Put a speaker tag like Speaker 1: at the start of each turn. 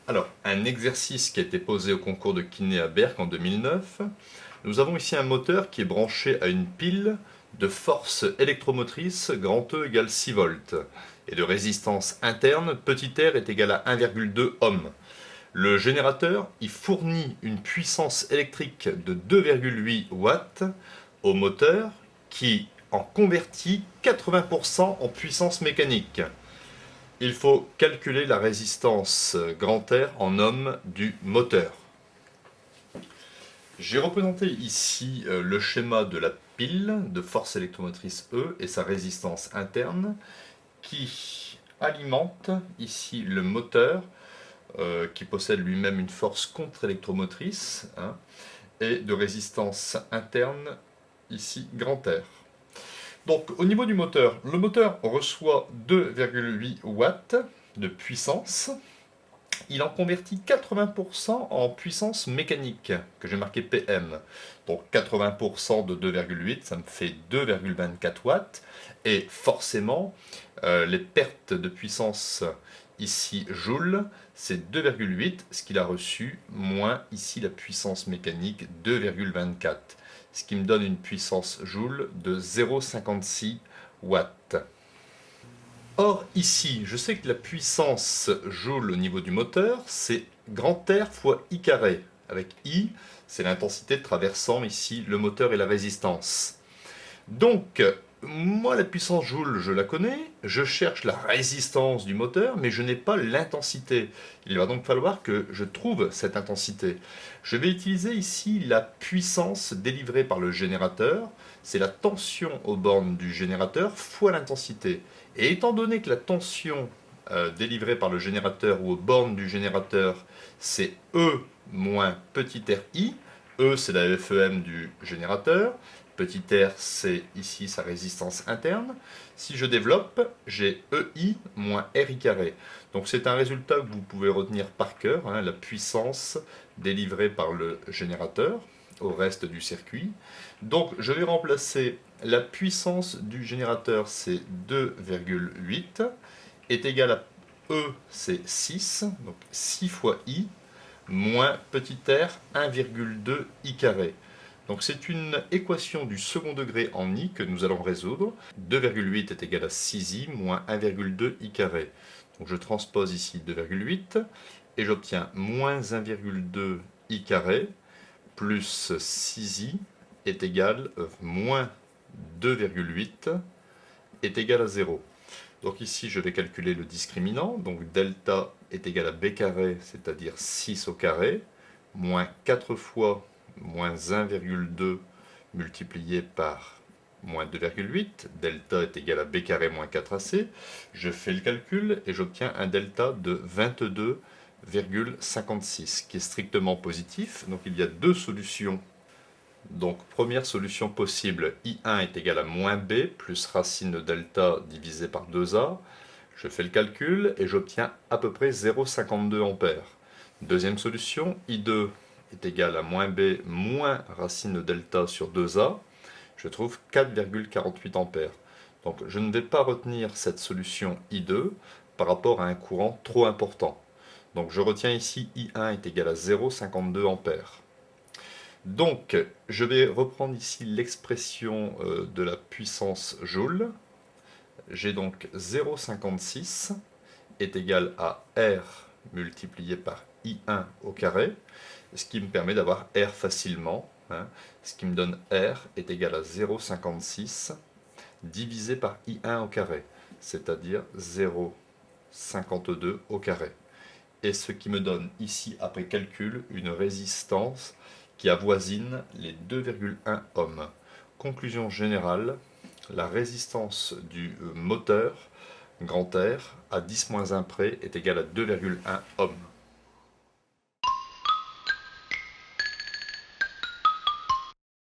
Speaker 1: Alors, un exercice qui a été posé au concours de kiné à Berck en 2009. Nous avons ici un moteur qui est branché à une pile de force électromotrice grand E égale 6 volts et de résistance interne petit r est égal à 1,2 ohm. Le générateur il fournit une puissance électrique de 2,8 watts au moteur qui en convertit 80% en puissance mécanique. Il faut calculer la résistance grand R en ohms du moteur. J'ai représenté ici le schéma de la pile de force électromotrice E et sa résistance interne qui alimente ici le moteur qui possède lui-même une force contre-électromotrice et de résistance interne ici grand R. Donc au niveau du moteur, le moteur reçoit 2,8 watts de puissance. Il en convertit 80% en puissance mécanique, que j'ai marqué PM. Donc 80% de 2,8, ça me fait 2,24 watts. Et forcément, les pertes de puissance ici joule, c'est 2,8, ce qu'il a reçu, moins ici la puissance mécanique 2,24. Ce qui me donne une puissance joule de 0,56 watts. Or ici, je sais que la puissance joule au niveau du moteur, c'est grand R fois I carré. Avec I, c'est l'intensité traversant ici le moteur et la résistance. Donc, moi la puissance joule, je la connais, je cherche la résistance du moteur, mais je n'ai pas l'intensité. Il va donc falloir que je trouve cette intensité. Je vais utiliser ici la puissance délivrée par le générateur, c'est la tension aux bornes du générateur fois l'intensité. Et étant donné que la tension délivrée par le générateur ou aux bornes du générateur, c'est E moins petit RI, E c'est la FEM du générateur, petit r c'est ici sa résistance interne. Si je développe, j'ai EI moins RI carré. Donc c'est un résultat que vous pouvez retenir par cœur, la puissance délivrée par le générateur au reste du circuit. Donc je vais remplacer la puissance du générateur, c'est 2,8, est égal à E, c'est 6, donc 6 fois I, moins petit r, 1,2 I carré. Donc c'est une équation du second degré en I que nous allons résoudre. 2,8 est égal à 6I moins 1,2 I carré. Donc je transpose ici 2,8 et j'obtiens moins 1,2 I carré plus 6I est égal moins 2,8 est égal à 0. Donc ici je vais calculer le discriminant, donc delta est égal à b carré, c'est-à-dire 6 au carré, moins 4 fois moins 1,2 multiplié par moins 2,8, delta est égal à b carré moins 4ac, je fais le calcul et j'obtiens un delta de 22,56 qui est strictement positif, donc il y a deux solutions. Donc première solution possible, I1 est égal à moins B plus racine de delta divisé par 2A. Je fais le calcul et j'obtiens à peu près 0,52 ampères. Deuxième solution, I2 est égal à moins B moins racine de delta sur 2A. Je trouve 4,48 ampères. Donc je ne vais pas retenir cette solution I2 par rapport à un courant trop important. Donc je retiens ici I1 est égal à 0,52 ampères. Donc, je vais reprendre ici l'expression de la puissance joule. J'ai donc 0,56 est égal à R multiplié par I1 au carré, ce qui me permet d'avoir R facilement, ce qui me donne R est égal à 0,56 divisé par I1 au carré, c'est-à-dire 0,52 au carré. Et ce qui me donne ici, après calcul, une résistance qui avoisine les 2,1 ohms. Conclusion générale, la résistance du moteur grand R à 10-1 près est égale à 2,1 ohms.